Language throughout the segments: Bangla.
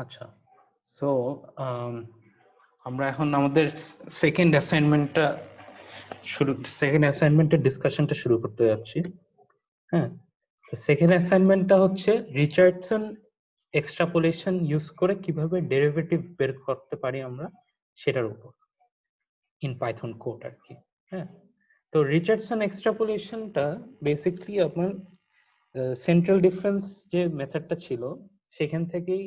আচ্ছা, সো আমরা এখন আমাদের সেকেন্ড অ্যাসাইনমেন্টের ডিসকাশনটা শুরু করতে যাচ্ছি। হ্যাঁ, সেকেন্ড অ্যাসাইনমেন্টটা হচ্ছে রিচার্ডসন এক্সট্রাপোলেশন ইউজ করে কিভাবে ডেরিভেটিভ বের করতে পারি আমরা সেটার উপর ইন পাইথন কোড আর কি। হ্যাঁ, তো রিচার্ডসন এক্সট্রাপোলেশনটা বেসিকলি আপনার সেন্ট্রাল ডিফারেন্স যে মেথডটা ছিল সেখান থেকেই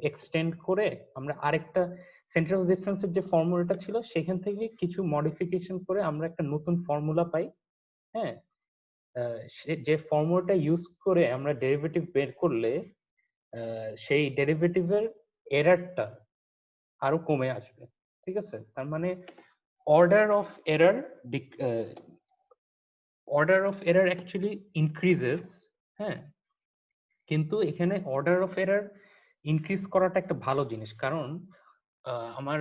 এক্সটেন্ড করে আমরা আরেকটা সেন্ট্রাল ডিফারেন্সের যে ফর্মুলাটা ছিল সেখান থেকে কিছু মডিফিকেশন করে আমরা একটা নতুন ফর্মুলা পাই। হ্যাঁ, যে ফর্মুলাটা ইউজ করে আমরা ডেরিভেটিভ বের করলে সেই ডেরিভেটিভের এরারটা আরো কমে আসবে। ঠিক আছে, তার মানে order of error actually increases. হ্যাঁ, কিন্তু এখানে অর্ডার অফ এরার ইনক্রিজ করাটা একটা ভালো জিনিস, কারণ আমার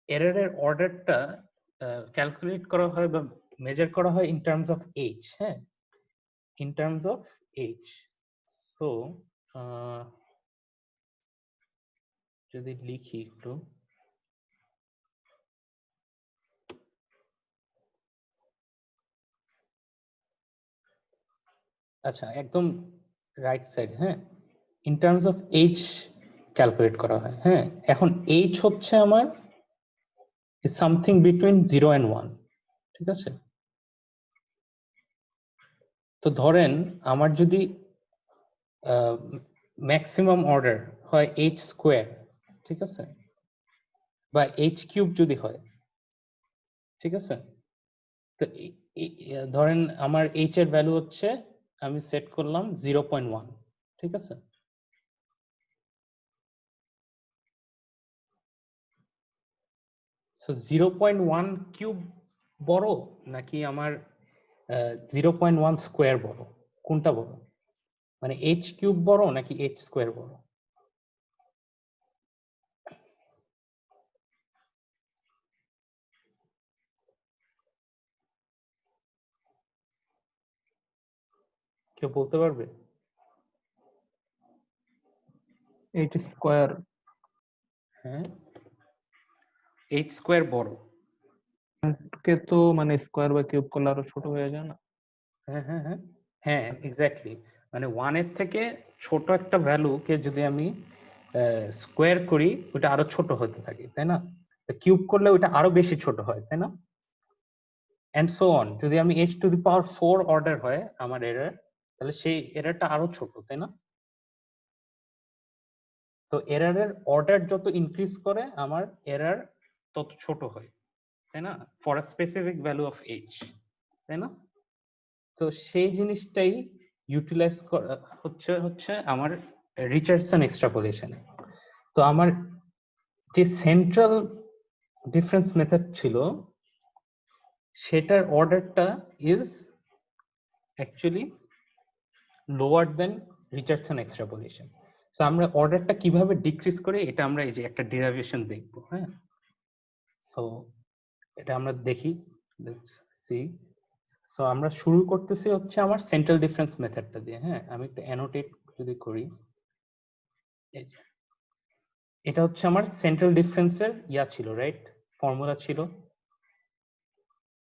এরারের অর্ডারটা ক্যালকুলেট করা হয় বা মেজার করা হয় ইন টার্মস অফ এইচ। হ্যাঁ, in terms of H. So যদি লিখি একটু, আচ্ছা একদম রাইট সাইড। হ্যাঁ, in terms of H calculate করা হয়। হ্যাঁ, এখন এইচ হচ্ছে আমার সামথিং বিটুইন 0 and 1। ঠিক আছে, তো ধরেন আমার যদি ম্যাক্সিমাম অর্ডার হয় এইচ স্কোয়ার, ঠিক আছে, বা এইচ কিউব যদি হয়, ঠিক আছে, তো ধরেন আমার এইচ এর ভ্যালু হচ্ছে, আমি সেট করলাম 0.1। ঠিক আছে, সো 0.1 কিউব বড় নাকি আমার 0.1 স্কোয়ার বড়, কোনটা বড়? মানে এইচ কিউব বড় নাকি এইচ স্কোয়ার বড়? কেউ বলতে পারবে? H square. হ্যাঁ, এইচ স্কোয়ার বড়। কে তো মানে স্কোয়ার বা কিউব করলে আরো ছোট হয়ে যায় না? হ্যাঁ হ্যাঁ হ্যাঁ হ্যাঁ, এক্স্যাক্টলি। মানে 1 এর থেকে ছোট একটা ভ্যালুকে যদি আমি স্কোয়ার করি ওটা আরো ছোট হতে থাকে, তাই না? কিউব করলে ওটা আরো বেশি ছোট হয়, তাই না? And so on. যদি আমি h⁴ অর্ডার হয় আমার এরর, তাহলে সেই এররটা আরো ছোট, তাই না? তো এররের অর্ডার যত ইনক্রিজ করে আমার এরর তত ছোট হয়, তাই না? For a specific value of H, তাই না? তো সেই জিনিসটাই ইউটিলাইজ করা হচ্ছে আমার রিচার্ডসন এক্সট্রাপোলেশনে। তো আমার যে সেন্ট্রাল ডিফারেন্স মেথড ছিল সেটার অর্ডারটা is actually lower than Richardson extrapolation. So আমরা অর্ডারটা কিভাবে ডিক্রিজ করি এটা আমরা এই যে একটা ডেরিভেশন দেখবো। হ্যাঁ, সো এটা আমরা দেখি, লেটস সি। সো আমরা শুরু করতেছি হচ্ছে আমার সেন্ট্রাল ডিফারেন্স মেথডটা দিয়ে। হ্যাঁ, আমি একটু অ্যানোটেট যদি করি, এটা হচ্ছে আমার সেন্ট্রাল ডিফারেন্সের ইয়া ছিল, রাইট? ফর্মুলা ছিল,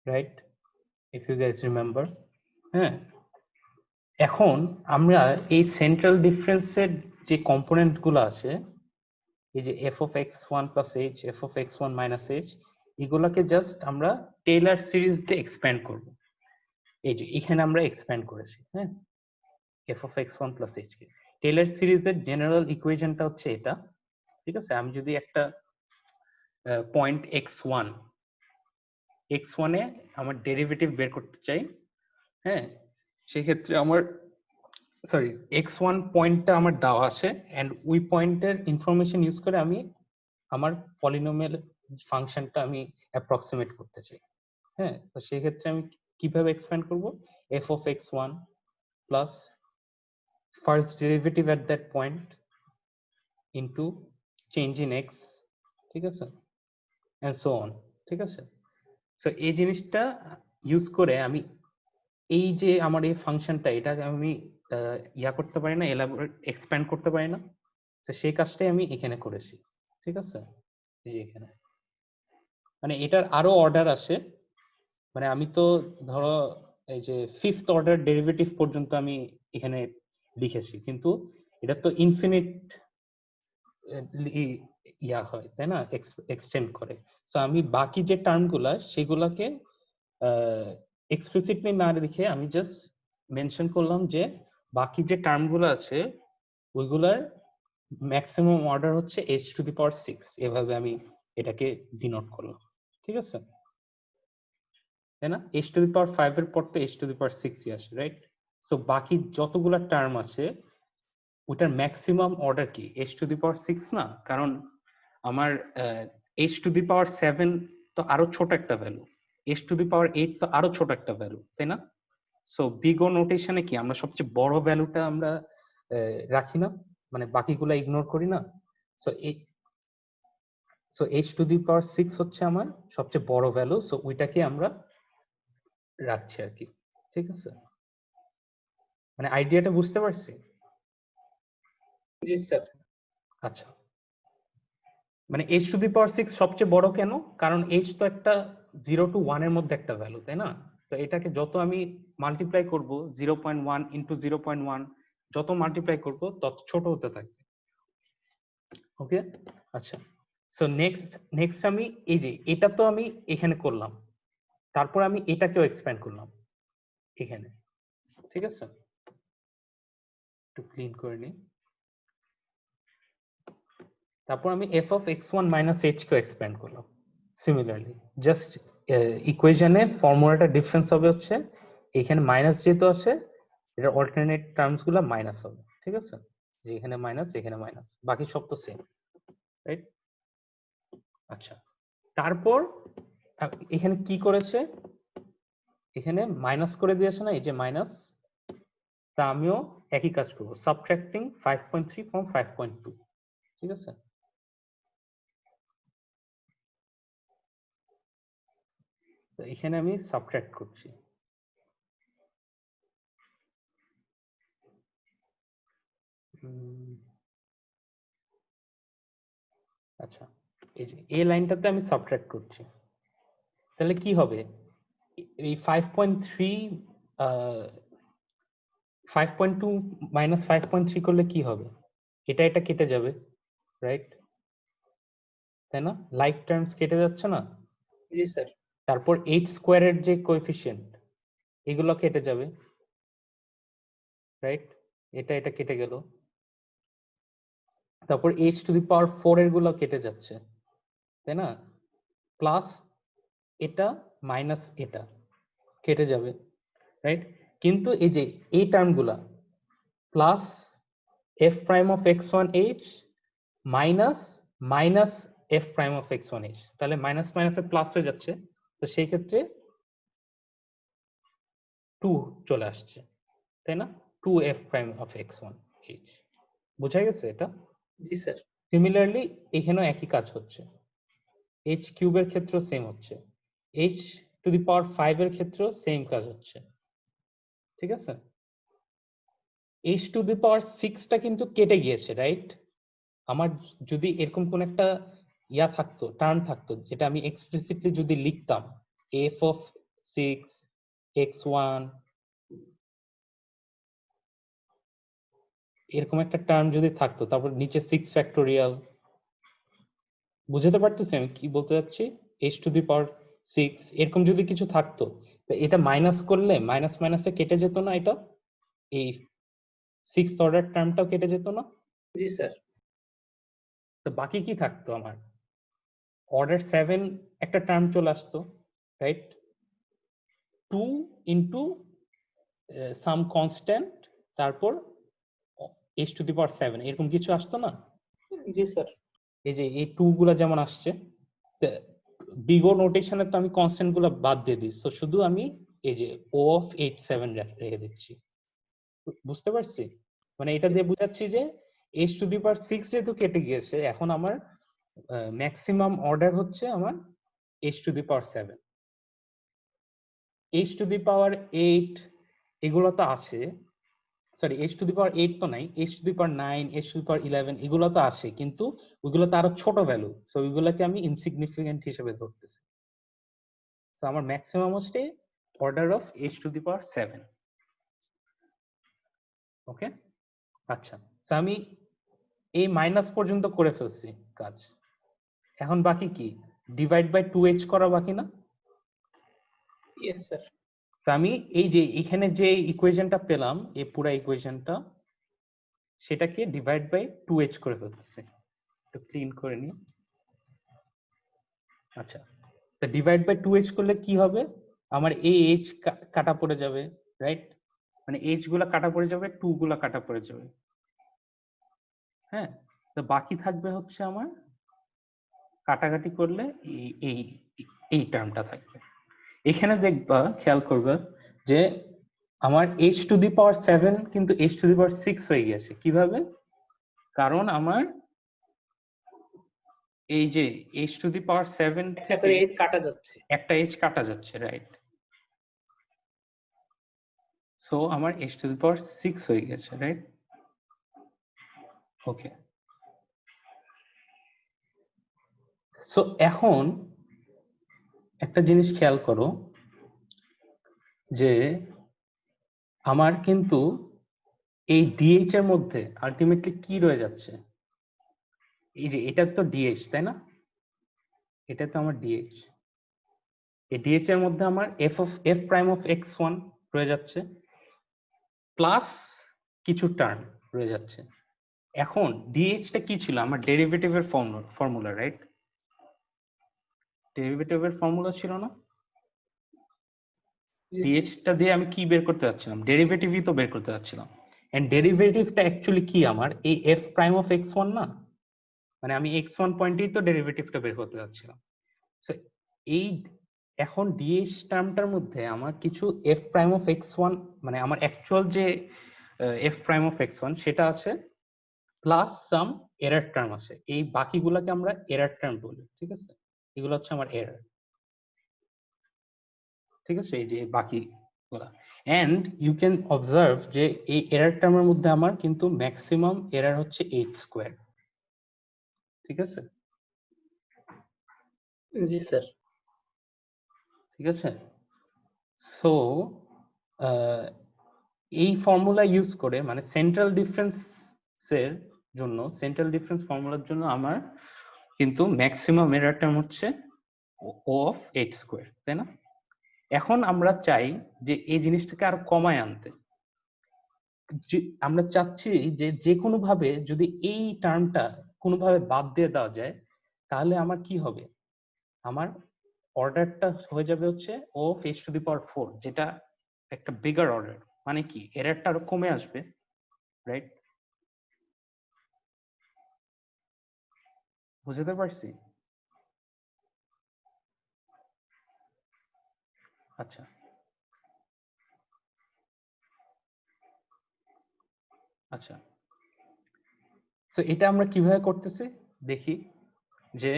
right? If you guys remember. হ্যাঁ, এখন আমরা এই সেন্ট্রাল ডিফারেন্সের যে কম্পোনেন্ট গুলো আছে, এই যে f(x1 + h, f(x1 - h), এগুলাকে জাস্ট আমরা টেইলর সিরিজ দিয়ে এক্সপ্যান্ড করব। এই যে এখানে আমরা এক্সপ্যান্ড করেছি। হ্যাঁ, f(x1 + h) কে টেইলর সিরিজের জেনারেল ইকুয়েশনটা হচ্ছে এটা। ঠিক আছে, আমি যদি একটা পয়েন্ট x1 এ আমার ডেরিভেটিভ বের করতে চাই, হ্যাঁ, সেক্ষেত্রে আমার x1 পয়েন্টটা আমার দেওয়া আছে, এন্ড ওই পয়েন্টের ইনফরমেশন ইউজ করে আমি আমার পলিনোমিয়াল ফাংশনটা আমি অ্যাপ্রক্সিমেট করতে চাই। হ্যাঁ, তো সেক্ষেত্রে আমি কিভাবে এক্সপ্যান্ড করব? f(x1 plus first derivative at that point into change in x, ঠিক আছে, এন্ড সো অন। ঠিক আছে, সো এই জিনিসটা ইউজ করে আমি এই যে আমার এই ফাংশনটা, এটা আমি ইয়া করতে পারি না, এলাবোরেট এক্সপ্যান্ড করতে পারি না। তো সেই কাজটাই আমি এখানে করেছি, ঠিক আছে? এই যে এখানে মানে এটার আরো অর্ডার আসে, মানে আমি তো ধরো এই যে ফিফথ অর্ডার ডেরিভেটিভ পর্যন্ত আমি এখানে লিখেছি, কিন্তু এটা তো ইনফিনিট ইয়া হয় তাই না, এক্সটেন্ড করে। সো আমি বাকি যে টার্মগুলা সেগুলাকে এক্সপ্লিসিটলি না লিখে আমি জাস্ট মেনশন করলাম যে বাকি যে টার্মগুলো আছে ওইগুলার ম্যাক্সিমাম অর্ডার হচ্ছে h⁶, এভাবে আমি এটাকে ডিনোট করলাম, ঠিক আছে তাই না? h⁵ এর পর তো h⁶ আসে, রাইট? সো বাকি যতগুলা টার্ম আছে ওটার ম্যাক্সিমাম অর্ডার কি h⁶ না, কারণ আমার h⁷ তো আরো ছোট একটা ভ্যালু, h⁸ তো আরো ছোট একটা ভ্যালু, তাই না? সো বিগ ও নোটেশনে কি আমরা সবচেয়ে বড় ভ্যালুটা আমরা রাখি না, মানে বাকিগুলো ইগনোর করি না। সো h⁶ হচ্ছে আমার সবচেয়ে বড় ভ্যালু, সো ওইটাকে আমরা রাখছি আর কি, ঠিক আছে? মানে আইডিয়াটা বুঝতে পারছি? জি স্যার। আচ্ছা, মানে h⁶ সবচেয়ে বড় কেন? কারণ h তো একটা 0 to 1 এর মধ্যে একটা ভ্যালু, তাই না? তো এটাকে যত আমি মাল্টিপ্লাই করব 0.1 ইন্টু 0.1, যত মাল্টিপ্লাই করব তত ছোট হতে থাকবে। ওকে, আচ্ছা। সো নেক্সট আমি এই যে এটা তো আমি এখানে করলাম, তারপর আমি এটাকেও এক্সপ্যান্ড করলাম এখানে, ঠিক আছে? একটু ক্লিন করে নিই। তারপর আমি f(x1 - h) কে এক্সপ্যান্ড করলাম সিমিলারলি, জাস্ট ইকুয়েশনে ফর্মুলাটা ডিফারেন্স হবে হচ্ছে এখানে মাইনাস যেহেতু আছে এটা অল্টারনেট টার্মস গুলা মাইনাস হবে, ঠিক আছে? যে এখানে মাইনাস এখানে মাইনাস, বাকি সব তো সেম, রাইট? আচ্ছা, তারপর এখানে কি করেছে, এখানে মাইনাস করে দিয়েছে না, এই যে মাইনাস, তা আমিও একই কাজ করবো, সাবট্রাক্টিং 5.3 from 5.2, ঠিক আছে? তো এখানে আমি সাবট্রাক্ট করছি। আচ্ছা, এই যে এই লাইনটাতে আমি সাবট্রাক্ট করছি, তাহলে কি হবে? এই 5.3 5.2 মাইনাস 5.3 করলে কি হবে? এটা কেটে যাবে, রাইট? তাই না? লাইক টার্মস কেটে যাচ্ছে না? জি স্যার। তারপর h² এর যে কোএফিসিয়েন্ট এগুলো কেটে যাবে, রাইট? এটা কেটে গেল। তারপর h⁴ এর গুলো কেটে যাচ্ছে, তাই না? প্লাস এটা মাইনাস এটা কেটে যাবে, রাইট? কিন্তু এই যে এই টার্মগুলা plus f'(x1h) minus minus f'(x1h), তাহলে মাইনাস মাইনাসে প্লাস হয়ে যাচ্ছে, তো সেই ক্ষেত্রে 2 চলে আসছে, তাই না? 2f'(x1h) বোঝা গেছে এটা? জি স্যার। সিমিলারলি এখানেও একই কাজ হচ্ছে, h³ এর ক্ষেত্রেও সেম হচ্ছে, h⁵ এর ক্ষেত্রেও সেম কাজ হচ্ছে, ঠিক আছে? h⁶ কিন্তু কেটে গিয়েছে, রাইট? আমার যদি এরকম কোন একটা ইয়া থাকতো, টার্ম থাকতো, যেটা আমি এক্সপ্লিসিটলি যদি লিখতাম f(6 x1) এরকম একটা টার্ম যদি থাকতো, তারপর নিচে 6 ফ্যাক্টোরিয়াল, বুঝতে পারতেছি আমি কি বলতে যাচ্ছি? h⁶ এরকম যদি কিছু থাকতো, তো এটা মাইনাস করলে মাইনাস মাইনাসে কেটে যেত না, এটা এই 6th অর্ডার টার্মটাও কেটে যেত না? জি স্যার। তো বাকি কি থাকতো আমার? অর্ডার 7 একটা টার্ম চলে আসতো, রাইট? 2 ইন্টু সাম কনস্ট্যান্ট, তারপর h⁶ এরকম কিছু আসতো না? জি স্যার। এই যে এই 2 গুলা যেমন আসছে, বিগ ও নোটেশনে তো আমি কনস্ট্যান্ট গুলা বাদ দিয়ে দিই, তো শুধু আমি এই যে O(87) রেখে দিচ্ছি, বুঝতে পারছি? মানে এটা দিয়ে বুঝাচ্ছি যে h⁶ যেহেতু কেটে গিয়েছে, এখন আমার ম্যাক্সিমাম অর্ডার হচ্ছে আমার h⁶। h⁸ এগুলো তো আছে, sorry h to the power 8 তো নাই, h to the power 9, h to the power 11 এগুলো তো আসে, কিন্তু ওইগুলো তো আরো ছোট ভ্যালু, সো ওইগুলোকে আমি ইনসিগনিফিকেন্ট হিসেবে ধরতেছি। সো আমার ম্যাক্সিমাম হচ্ছে order of h to the power 7। Okay, আচ্ছা, সো আমি এই মাইনাস পর্যন্ত করে ফেলছি কাজ। এখন বাকি কি? ডিভাইড বাই 2h করা বাকি না? Yes, sir. তো আমি এই যে এখানে যে ইকুয়েশনটা পেলাম, এই পুরো ইকুয়েশনটা, সেটাকে ডিভাইড বাই 2h করে ফেলতেছি। একটু ক্লিন করে নিই। আচ্ছা, তো ডিভাইড বাই 2h করলে কি হবে? আমার এই h কাটা পড়ে যাবে, রাইট? মানে h গুলা কাটা পড়ে যাবে, 2 গুলা কাটা পড়ে যাবে। হ্যাঁ, তো বাকি থাকবে হচ্ছে আমার কাটাকাটি করলে এই এই টার্মটা থাকবে। এখানে দেখবা, খেয়াল করবে যে আমার h টু দি পাওয়ার 7 কিন্তু h টু দি পাওয়ার 6 হয়ে গেছে। কিভাবে? কারণ আমার এই যে h টু দি পাওয়ার 7 একটা থেকে করে এজ কাটা যাচ্ছে। একটা h কাটা যাচ্ছে, রাইট? সো আমার h টু দি পাওয়ার 6 হয়ে গেছে, রাইট? ওকে, সো এখন একটা জিনিস খেয়াল করো যে আমার কিন্তু এই dh এর মধ্যে আলটিমেটলি কি রয়ে যাচ্ছে? এই যে এটা তো dh, তাই না? এটা তো আমার dh। এই dh এর মধ্যে আমার f প্রাইম অফ x1 রয়ে যাচ্ছে, প্লাস কিছু টার্ম রয়ে যাচ্ছে। এখন dh টা কি ছিল? আমার ডেরিভেটিভের ফর্মুলা, রাইট? ডেরিভেটিভের ফর্মুলা ছিল না? জি, dh টা দিয়ে আমি কি বের করতে যাচ্ছিলাম? ডেরিভেটিভই তো বের করতে যাচ্ছিলাম। এন্ড ডেরিভেটিভটা অ্যাকচুয়ালি কি আমার? এই f প্রাইম অফ x1 না? মানে আমি x1 পয়েন্টেই তো ডেরিভেটিভটা বের করতে যাচ্ছিলাম। সো এই এখন dh টার্মটার মধ্যে আমার কিছু f প্রাইম অফ x1, মানে আমার অ্যাকচুয়াল যে f প্রাইম অফ x1 সেটা আছে, প্লাস সাম এরর টার্ম আছে। এই বাকিগুলোকে আমরা এরর টার্ম বলি, ঠিক আছে? এগুলো হচ্ছে আমার এরর, ঠিক আছে? এই যে বাকিগুলা, এন্ড ইউ ক্যান অবজার্ভ যে এই এরর টার্মের মধ্যে আমার কিন্তু ম্যাক্সিমাম এরর হচ্ছে h স্কোয়ার, ঠিক আছে? জি স্যার। ঠিক আছে, সো এই ফর্মুলা ইউজ করে, মানে সেন্ট্রাল ডিফারেন্সের জন্য, সেন্ট্রাল ডিফারেন্স ফর্মুলার জন্য আমার কিন্তু ম্যাক্সিমাম এরর টার্ম হচ্ছে ও অফ h স্কোয়ার, তাই না? এখন আমরা চাই যে এই জিনিসটাকে আরো কমায় আনতে। আমরা চাচ্ছি যে যে কোনো ভাবে যদি এই টার্মটা কোনোভাবে বাদ দিয়ে দেওয়া যায়, তাহলে আমার কি হবে? আমার অর্ডারটা হয়ে যাবে হচ্ছে ও অফ h টু দি পাওয়ার 4, যেটা একটা বিগার অর্ডার। মানে কি, এররটা আরো কমে আসবে, রাইট? বুঝতে পারছি? আচ্ছা, আচ্ছা, সো এটা আমরা কিভাবে করতেছি দেখি। যে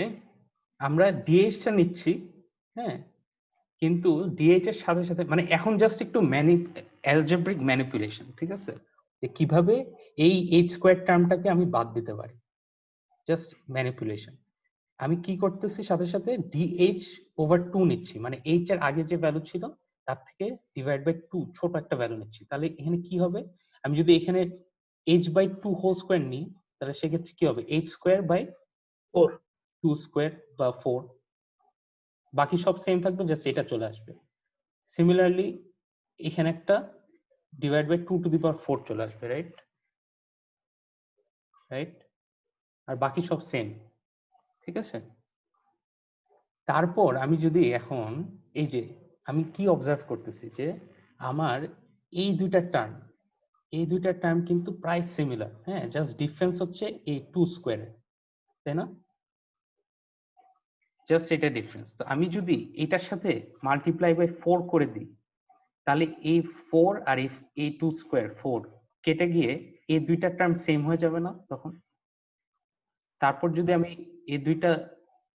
আমরা dh টা নিচ্ছি, হ্যাঁ, কিন্তু dh এর সাথে সাথে মানে এখন জাস্ট একটু অ্যালজেব্রিক ম্যানিপুলেশন, ঠিক আছে? যে কিভাবে এই h স্কয়ার টার্মটাকে আমি বাদ দিতে পারি, জাস্ট ম্যানিপুলেশন। আমি কি করতেছি, সাথে সাথে dh ওভার 2 নিচ্ছি, মানে h এর আগে যে ভ্যালু ছিল তার থেকে ডিভাইড বাই 2 ছোট একটা ভ্যালু নিচ্ছি। তাহলে এখানে কি হবে? আমি যদি এখানে h বাই 2 হোল স্কয়ার নিই, তাহলে সেক্ষেত্রে কি হবে? h square by 4। 2 স্কয়ার বা 4, বাকি সব সেম থাকবে, জাস্ট এটা চলে আসবে। সিমিলারলি এখানে একটা ডিভাইড বাই 2 টু দি পাওয়ার 4 চলে আসবে, রাইট? রাইট, আর বাকি সব সেম, ঠিক আছে? তারপর আমি যদি এখন এই যে আমি কি অবজার্ভ করতেছি যে আমার এই দুইটা টার্ম কিন্তু প্রায় সিমিলার, হ্যাঁ, জাস্ট ডিফারেন্স হচ্ছে এই 2 স্কয়ারে, তাই না? জাস্ট এটা ডিফারেন্স। তো আমি যদি এটার সাথে মাল্টিপ্লাই বাই 4 করে দিই, তাহলে এই 4 আর এই 2 স্কয়ার 4 কেটে গিয়ে এই দুইটা টার্ম সেম হয়ে যাবে না তখন? তারপর যদি আমি এই দুইটা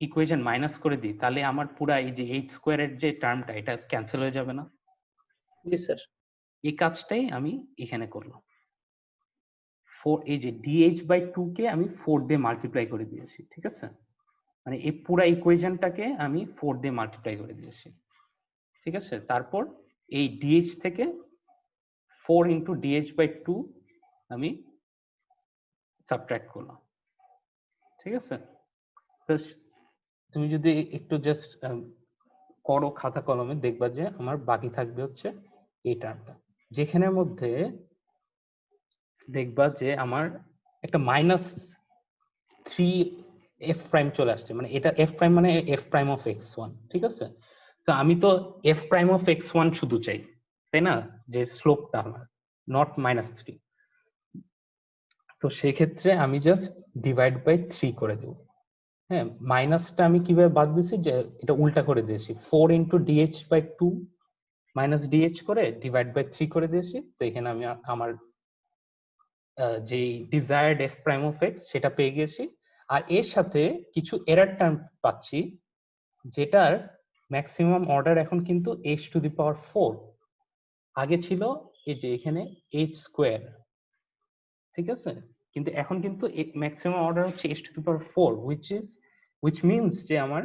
ইকুয়েশন মাইনাস করে দিই, তাহলে আমার পুরা এই যে h স্কয়ারের যে টার্মটা, এটা ক্যান্সেল হয়ে যাবে না? জি স্যার। এই কাজটাই আমি এখানে করলাম। এই যে dh/2 কে আমি 4 দিয়ে মাল্টিপ্লাই করে দিয়েছি, ঠিক আছে? মানে এই পুরো ইকুয়েশনটাকে আমি 4 দিয়ে মাল্টিপ্লাই করে দিয়েছি, ঠিক আছে? তারপর এই dh থেকে 4 ইন্টু dh/2 আমি সাবট্রাক্ট করলাম, ঠিক আছে? তো তুমি যদি একটু জাস্ট করো খাতা কলমে, দেখবা যে আমার বাকি থাকবে হচ্ছে এই টার্মটা, যেখানের মধ্যে দেখবা যে আমার একটা -3f' চলে আসছে, মানে এটা f' মানে f' অফ x1, ঠিক আছে? তো আমি তো f' অফ x1 শুধু চাই, তাই না? যে স্লোপটা আমার নট -3। তো সেক্ষেত্রে আমি জাস্ট ডিভাইড বাই 3 করে দেব। হ্যাঁ, মাইনাসটা আমি কিভাবে বাদ দিয়েছি, যে এটা উল্টা করে দিয়েছি, 4 ইন্টু dh/2 মাইনাস dh করে ডিভাইড বাই 3 করে দিয়েছি। তো এখানে আমি আমার যে ডিজায়ার্ড f' অফ x সেটা পেয়ে গেছি, আর এর সাথে কিছু এরর টার্ম পাচ্ছি, যেটার ম্যাক্সিমাম অর্ডার এখন কিন্তু h⁴। আগে ছিল এই যে এখানে h², ঠিক আছে? কিন্তু এখন কিন্তু ম্যাক্সিমাম অর্ডার হচ্ছে h⁴, which means যে আমার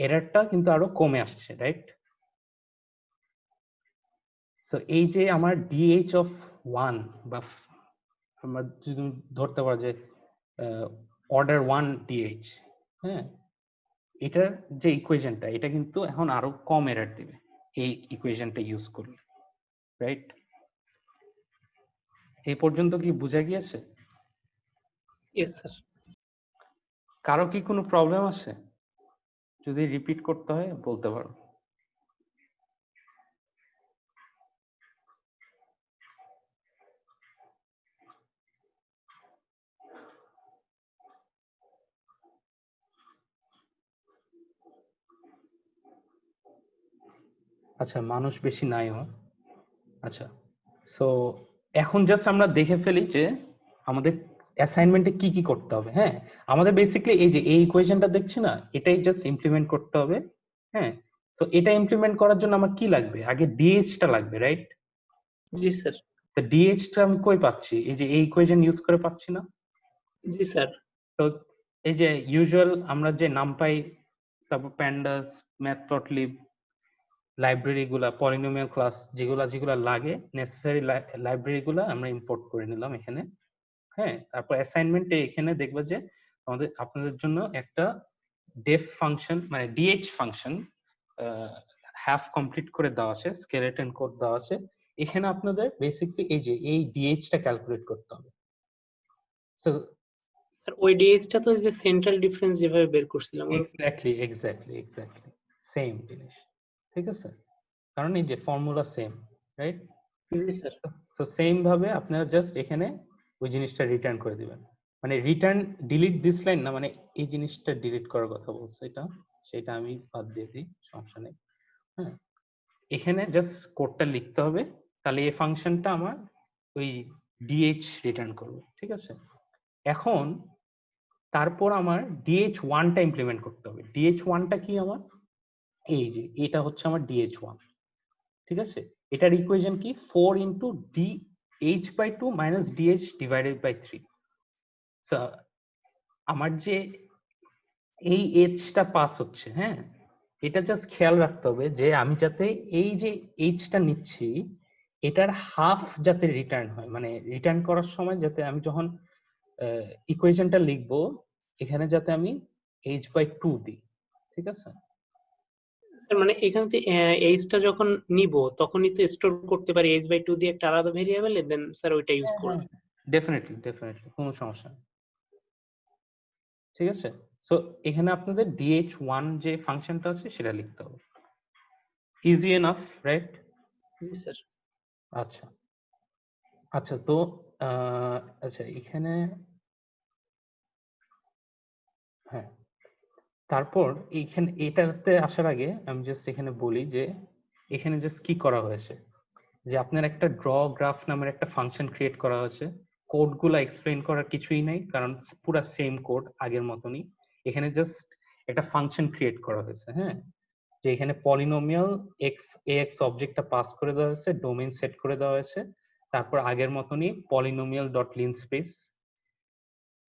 এররটা কিন্তু আরো কমে আসছে, রাইট? সো এই যে আমার dh অফ 1, বা আমরা যদি ধরতে পারি যে অর্ডার 1 dh, হ্যাঁ, এটার যে ইকুয়েশনটা, এটা কিন্তু এখন আরো কম এরর দিবে এই ইকুয়েশনটা ইউজ করলে, রাইট? এই পর্যন্ত কি বোঝা গিয়েছে? Yes sir. কারো কি কোনো প্রবলেম আছে? যদি রিপিট করতে হয় বলতে পারো। আচ্ছা, মানুষ বেশি নাইও। আচ্ছা, সো এখন জাস্ট আমরা দেখে ফেলি যে আমাদের অ্যাসাইনমেন্টে কি কি করতে হবে। হ্যাঁ, আমাদের বেসিক্যালি এই যে এই ইকুয়েশনটা দেখছি না, এটাই জাস্ট ইমপ্লিমেন্ট করতে হবে। হ্যাঁ, তো এটা ইমপ্লিমেন্ট করার জন্য আমার কি লাগবে? আগে ডিএইচটা লাগবে, রাইট? জি স্যার। তো ডিএইচটা আমি কই পাচ্ছি? এই যে এই ইকুয়েশন ইউজ করে পাচ্ছি না? জি স্যার। তো এই যে ইউজুয়াল আমরা যে নামপাই, তারপর প্যান্ডাস, ম্যাটপ্লটলিব, লাইব্রেরি গুলা, পলিনোমিয়াল ক্লাস যেগুলা লাগে, নেসেসারি লাইব্রেরি গুলা আমরা ইম্পোর্ট করে নিলাম এখানে। হ্যাঁ, তারপর অ্যাসাইনমেন্টে এখানে দেখবে যে আপনাদের জন্য একটা ডেফ ফাংশন, মানে ডিএইচ ফাংশন হাফ কমপ্লিট করে দেওয়া আছে, স্কেলেটন কোড দেওয়া আছে। এখানে আপনাদের বেসিক্যালি এই যে এই ডিএইচটা ক্যালকুলেট করতে হবে। সো স্যার ওই ডিএসটা তো যে সেন্ট্রাল ডিফারেন্স যেভাবে বের করছিলাম এক্স্যাক্টলি সেম জিনিস, ঠিক আছে? কারণ এই যে ফর্মুলা সেম, রাইট? জি স্যার। সো সেম ভাবে আপনারা জাস্ট এখানে ওই জিনিসটা রিটার্ন করে দিবেন। মানে রিটার্ন ডিলিট দিস লাইন না, মানে এই জিনিসটা ডিলিট করার কথা বলছে, সেটা আমি বাদ দিয়ে দিই, সমস্যা নেই। হ্যাঁ, এখানে জাস্ট কোডটা লিখতে হবে, তাহলে এই ফাংশনটা আমার ওই ডিএইচ রিটার্ন করবে, ঠিক আছে? এখন তারপর আমার dh1টা ইমপ্লিমেন্ট করতে হবে। dh1টা কি আমার? এই যে এটা হচ্ছে আমার dh1, ঠিক আছে? এটার ইকুয়েশন কি? 4 into dh/2 minus dh divided by 3। So আমার যে এই এইচটা পাস হচ্ছে, হ্যাঁ, এটা জাস্ট খেয়াল রাখতে হবে যে আমি যাতে এই যে এইচটা নিচ্ছি, এটার হাফ যাতে রিটার্ন হয়, মানে রিটার্ন করার সময় যাতে আমি যখন ইকুয়েশনটা লিখবো, এখানে যাতে আমি h/2 দিই, ঠিক আছে? স্যার মানে এখান থেকে এইচটা যখন নিব তখনই তো স্টোর করতে পারি h/2 দিয়ে একটা আলাদা ভেরিয়েবল, দেন স্যার ওইটা ইউজ করব। ডেফিনেটলি কোনো সমস্যা নেই, ঠিক আছে? সো এখানে আপনাদের dh1 যে ফাংশনটা আছে সেটা লিখতে হবে। Easy enough, right? জি স্যার। আচ্ছা আচ্ছা, তো আচ্ছা এখানে, হ্যাঁ, তারপর এইখানে এটাতে আসার আগে আমি জাস্ট এখানে বলি যে এখানে জাস্ট কি করা হয়েছে, যে আপনার একটা ড্র গ্রাফ নামের একটা ফাংশন ক্রিয়েট করা হয়েছে। কোডগুলো এক্সপ্লেইন করার কিছুই নাই, কারণ পুরো সেম কোড আগের মতনই। এখানে জাস্ট একটা ফাংশন ক্রিয়েট করা হয়েছে, হ্যাঁ, যে এখানে পলিনোমিয়াল এক্স অবজেক্টটা পাস করে দেওয়া হয়েছে, ডোমেইন সেট করে দেওয়া হয়েছে, তারপর আগের মতনই পলিনোমিয়াল ডট লিনস্পেস,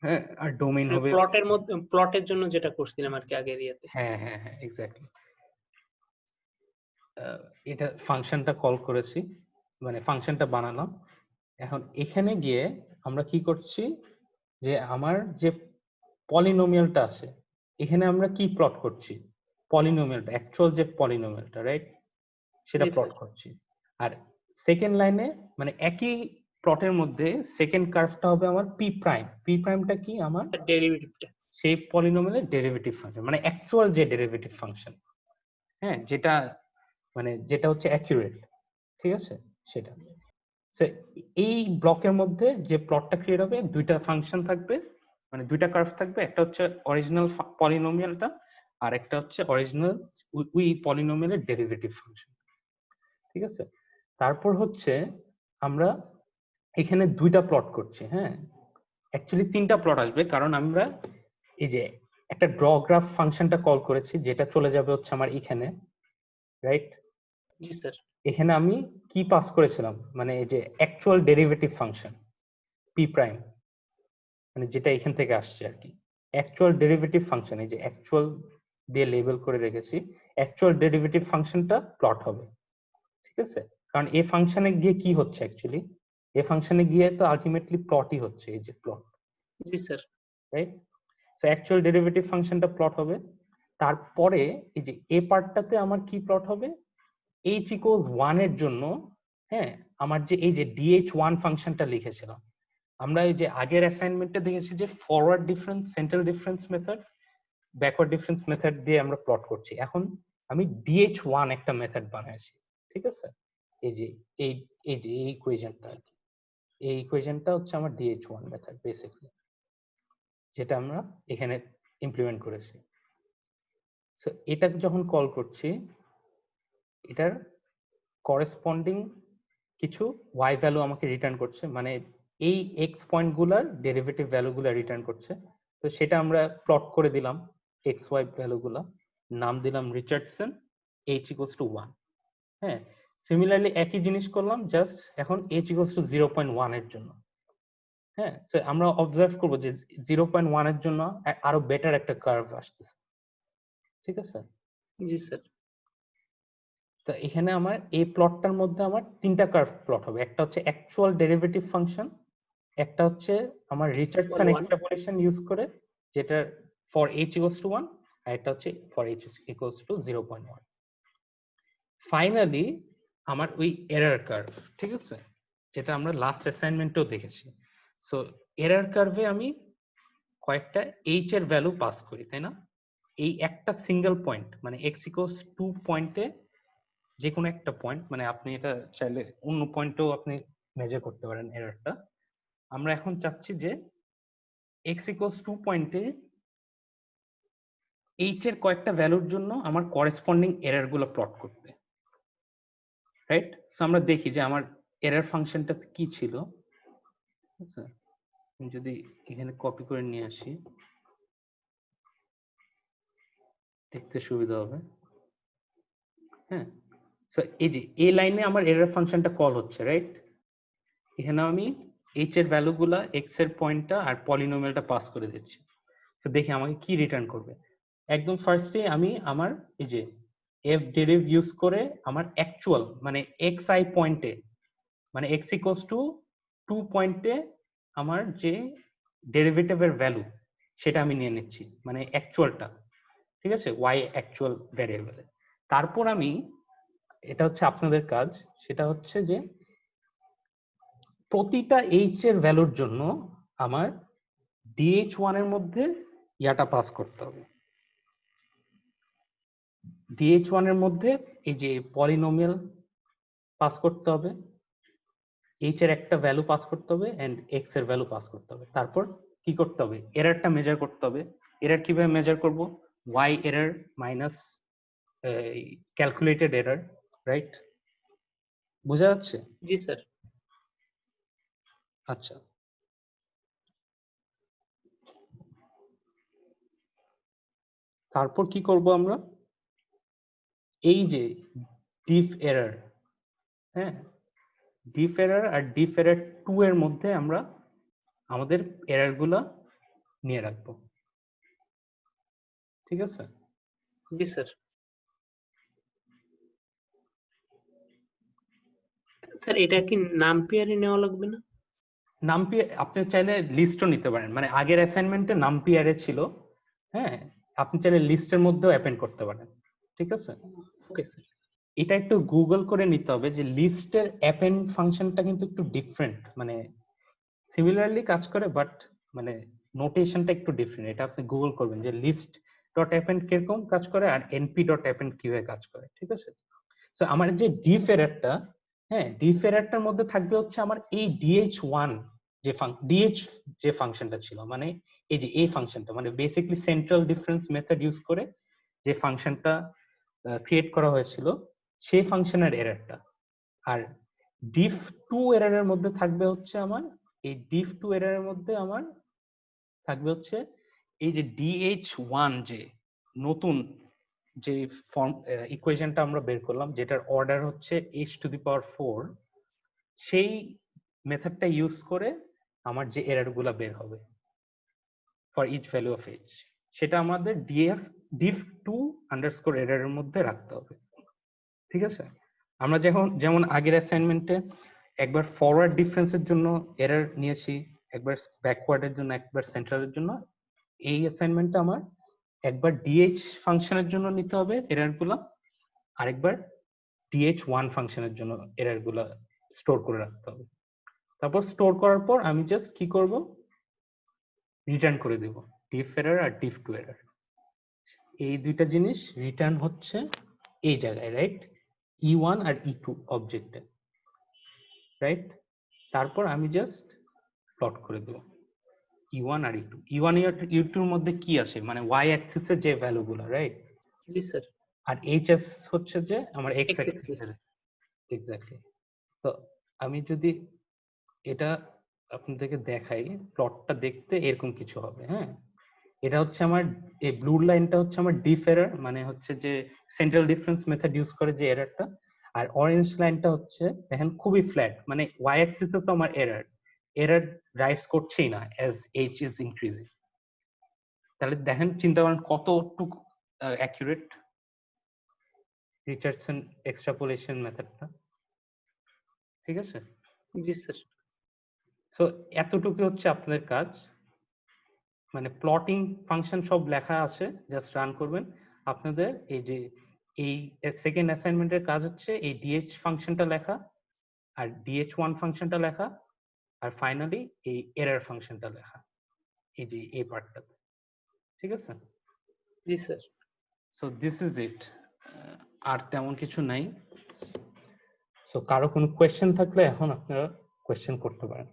হ্যাঁ, আর ডোমেইন হবে প্লটের মধ্যে প্লটের জন্য যেটা করছিলাম আর কি আগের ইয়েতে। হ্যাঁ হ্যাঁ হ্যাঁ এক্স্যাক্টলি। এটা ফাংশনটা কল করেছি, মানে ফাংশনটা বানালাম। এখন এখানে গিয়ে আমরা কি করছি যে আমার যে পলিনোমিয়ালটা আছে এখানে আমরা কি প্লট করছি, পলিনোমিয়ালটা অ্যাকচুয়াল যে পলিনোমিয়ালটা, রাইট, সেটা জি প্লট স্যার। করছি। আর সেকেন্ড লাইনে মানে একই প্লটের মধ্যে সেকেন্ড কার্ভটা হবে আমার পি প্রাইম। পি প্রাইমটা কি আমার ডেরিভেটিভটা। সেই পলিনোমিয়ালের ডেরিভেটিভ ফাংশন, মানে অ্যাকচুয়াল যে ডেরিভেটিভ ফাংশন, হ্যাঁ, যেটা মানে যেটা হচ্ছে অ্যাকিউরেট, ঠিক আছে, সেটা। So, এই ব্লকের মধ্যে যে প্লটটা ক্রিয়েট হবে দুইটা ফাংশন থাকবে, মানে দুইটা কার্ভ থাকবে, একটা হচ্ছে অরিজিনাল পলিনোমিয়ালটা আর একটা হচ্ছে অরিজিনাল ওই পলিনোমিয়ালের ডেরিভেটিভ ফাংশন, ঠিক আছে। তারপর হচ্ছে আমরা এখানে দুইটা প্লট করছি, হ্যাঁ, অ্যাকচুয়ালি তিনটা প্লট আসবে, কারণ আমরা এই যে একটা ড্র গ্রাফ ফাংশনটা কল করেছি যেটা চলে যাবে হচ্ছে আমার এখানে, রাইট। জি স্যার। এখানে আমি কি পাস করেছিলাম, মানে এই যে actual derivative function P prime, মানে যেটা এখান থেকে আসছে আর কি, অ্যাকচুয়াল ডেরিভেটিভ ফাংশন, এই যে অ্যাকচুয়াল দিয়ে লেবেল করে রেখেছি, অ্যাকচুয়াল ডেরিভেটিভ ফাংশনটা প্লট হবে, ঠিক আছে। কারণ এই ফাংশনে গিয়ে কি হচ্ছে অ্যাকচুয়ালি, এই ফাংশনে গিয়ে তো আলটিমেটলি প্লটই হচ্ছে, এই যে প্লট, জি sir. Right. So actual derivative ফাংশনটা প্লট হবে। তারপরে এই যে এ পার্টটাতে আমার কি প্লট হবে, h ইকুয়ালস 1 এর জন্য, হ্যাঁ, আমার যে এই যে dh1 ফাংশনটা লিখেছিলাম, আমরা এই যে আগের অ্যাসাইনমেন্টে দেখেছি যে forward difference, central difference method, backward difference method দিয়ে আমরা প্লট করছি। এখন আমি dh1 একটা মেথড বানাইছি, ঠিক আছে। এই যে এই এই যে এই ইকুয়েশনটা আর কি, এই ইকুয়েশনটা হচ্ছে আমার dh1 মেথড বেসিক্যালি, যেটা আমরা এখানে ইমপ্লিমেন্ট করেছি। সো এটা যখন কল করছি, এটার করেসপন্ডিং কিছু y ভ্যালু আমাকে রিটার্ন করছে, মানে এই x পয়েন্ট গুলার ডেরিভেটিভ ভ্যালু গুলা রিটার্ন করছে। তো সেটা আমরা প্লট করে দিলাম, x y ভ্যালু গুলা, নাম দিলাম রিচার্ডসন, h ইকুয়ালস টু 1, হ্যাঁ। সিমিলারলি একই জিনিস করলাম, জাস্ট এখন h ইকুয়ালস টু 0.1 এর জন্য, হ্যাঁ। সো আমরা অবজার্ভ করব যে 0.1 এর জন্য আরো বেটার একটা কার্ভ আসতেছে, ঠিক আছে। জি স্যার। তো এখানে আমার এই প্লটটার মধ্যে আমার তিনটা কার্ভ প্লট হবে, একটা হচ্ছে অ্যাকচুয়াল ডেরিভেটিভ ফাংশন, একটা হচ্ছে আমার রিচার্ডসন 1 এক্সট্রাপোলেশন ইউজ করে যেটা ফর h ইকুয়ালস টু 1, আর একটা হচ্ছে for h equals to 0.1। Finally আমার ওই এরর কার্ভ, ঠিক আছে, যেটা আমরা লাস্ট অ্যাসাইনমেন্টেও দেখেছি। সো এরর কার্ভে আমি কয়েকটা h এর ভ্যালু পাস করি, তাই না। এই একটা সিঙ্গেল পয়েন্ট মানে x ইকুয়ালস 2 পয়েন্টে যে কোনো একটা পয়েন্ট, মানে আপনি এটা চাইলে অন্য পয়েন্টেও আপনি মেজার করতে পারেন এররটা। আমরা এখন চাচ্ছি যে x ইকুয়ালস 2 পয়েন্টে h এর কয়েকটা ভ্যালুর জন্য আমার করেসপন্ডিং এরর গুলো প্লট করতে, রাইট। সো আমরা দেখি যে আমার এরর ফাংশনটা কি ছিল, আচ্ছা, আমি যদি এখানে কপি করে নিয়ে আসি দেখতে সুবিধা হবে, হ্যাঁ। সো এই যে এই লাইনে আমার এরর ফাংশনটা কল হচ্ছে, রাইট। এখানে আমি h এর ভ্যালুগুলা x এর পয়েন্টটা আর পলিনোমিয়ালটা পাস করে দিচ্ছি। তো দেখি আমাকে কি রিটার্ন করবে। একদম ফার্স্টে আমি আমার এই যে f ডেরিভ ইউজ করে আমার অ্যাকচুয়াল মানে xi পয়েন্টে, মানে x ইকুয়ালস টু 2 পয়েন্টে আমার যে ডেরিভেটিভের ভ্যালু সেটা আমি নিয়ে নিচ্ছি, মানে অ্যাকচুয়ালটা, ঠিক আছে, y অ্যাকচুয়াল ভ্যারিয়েবলে। তারপর আমি, এটা হচ্ছে আপনাদের কাজ, সেটা হচ্ছে যে প্রতিটা h এর ভ্যালুর জন্য আমার dh1 এর মধ্যে ইয়াটা পাস করতে হবে, dh1 এর মধ্যে এই যে পলিনোমিয়াল পাস করতে হবে, h এর একটা ভ্যালু পাস করতে হবে এন্ড x এর ভ্যালু পাস করতে হবে। তারপর কি করতে হবে, এররটা মেজার করতে হবে। এরর কিভাবে মেজার করব, y error minus calculated error, right, বোঝা যাচ্ছে। জি স্যার। আচ্ছা, তারপর কি করব আমরা, এই যে ডিফ এরর, হ্যাঁ, ডিফ এরর আর ডিফ এরর 2 এর মধ্যে আমরা আমাদের এরর গুলা নিয়ে রাখবো। ঠিক আছে? জি স্যার। স্যার এটা কি নাম পেয়ারে নেওয়া লাগবে না? নামপি আপনি চাইলে লিস্টও নিতে পারেন, মানে আগের অ্যাসাইনমেন্টে নামপি অ্যারে ছিল, হ্যাঁ আপনি চাইলে লিস্টের মধ্যেও অ্যাপেন্ড করতে পারেন। ঠিক আছে? Okay sir. এটা একটু গুগল করে নিতে হবে যে লিস্টের অ্যাপেন্ড ফাংশনটা কিন্তু একটু ডিফারেন্ট, মানে সিমিলারলি কাজ করে বাট মানে নোটেশনটা একটু ডিফারেন্ট। এটা আপনি গুগল করবেন যে লিস্ট ডট অ্যাপেন্ড কিরকম কাজ করে আর এনপি ডট অ্যাপেন্ড কিভাবে কাজ করে। ঠিক আছে? সো আমার যে ডিফ এররটা, হ্যাঁ ডিফ এররটার মধ্যে থাকবে হচ্ছে আমার এই dh1 যে dh যে ফাংশনটা ছিল, মানে এই যে এই ফাংশনটা, মানে basically central difference method use করে যে ফাংশনটা ক্রিয়েট করা হয়েছিল সেই ফাংশনের এররটা। আর diff2 এররের মধ্যে থাকবে হচ্ছে আমার এই diff2 এররের মধ্যে আমার থাকবে হচ্ছে এই যে dh1 যে নতুন যে ফর্ম ইকুয়েশনটা আমরা বের করলাম যেটার অর্ডার হচ্ছে h⁴, সেই মেথডটা ইউজ করে আমার যে এরর গুলা বের হবে for each value of h, সেটা আমাদের diff2 আন্ডারস্কোর এররের মধ্যে রাখতে হবে। ঠিক আছে? আমরা যেমন আগের অ্যাসাইনমেন্টে একবার ফরওয়ার্ড ডিফারেন্সের জন্য এরর নিয়েছি, একবার ব্যাকওয়ার্ডের জন্য, একবার সেন্ট্রালের জন্য, এই অ্যাসাইনমেন্টে আমার একবার dh ফাংশনের জন্য নিতে হবে এরর গুলা, আরেকবার dh1 ফাংশনের জন্য এরর গুলা স্টোর করে রাখতে হবে। তারপর স্টোর করার পর আমি জাস্ট কি করব, রিটার্ন করে দেব diff এরর আর diff2 এরর। এই দুইটা জিনিস রিটার্ন হচ্ছে এই জায়গায়, রাইট? e1 আর e2 অবজেক্টে, রাইট? তারপর আমি জাস্ট প্লট করে দেব e1 আর e2। e1 আর e2 এর মধ্যে কি আসে, মানে y অ্যাক্সিস এর যে ভ্যালুগুলো, রাইট? জি স্যার। আর hs হচ্ছে যে আমার x X অ্যাক্সিস axis। এর। এক্স্যাক্টলি। তো আমি যদি এটা আপনাদেরকে দেখাই, প্লটটা দেখতে এরকম কিছু হবে। হ্যাঁ, এটা হচ্ছে আমার এই ব্লু লাইনটা হচ্ছে আমার ডিফ এরর, মানে হচ্ছে যে সেন্ট্রাল ডিফারেন্স মেথড ইউজ করে যে এররটা। আর অরেঞ্জ লাইনটা হচ্ছে দেখেন খুবই ফ্ল্যাট, মানে ওয়াই অ্যাক্সিসে তো আমার এরর রাইজ করছেই না অ্যাজ এইচ ইজ ইনক্রিজিং। তাহলে দেখেন চিন্তা করেন কতটুকু অ্যাকুরেট রিচার্ডসন এক্সট্রাপোলেশন মেথডটা। ঠিক আছে? জি স্যার। সো এতটুকু হচ্ছে আপনাদের কাজ, মানে প্লটিং ফাংশন সব লেখা আছে, জাস্ট রান করবেন। আপনাদের এই যে এই সেকেন্ড অ্যাসাইনমেন্টের কাজ হচ্ছে এই ডিএইচ ফাংশনটা লেখা আর dh1 ফাংশনটা লেখা আর ফাইনালি এই এরর ফাংশনটা লেখা, এই যে এই পার্টটাতে। ঠিক আছে? জি sir. So this is it, আর তেমন কিছু নাই। সো কারো কোনো কোয়েশ্চেন থাকলে এখন আপনারা কোয়েশ্চেন করতে পারেন।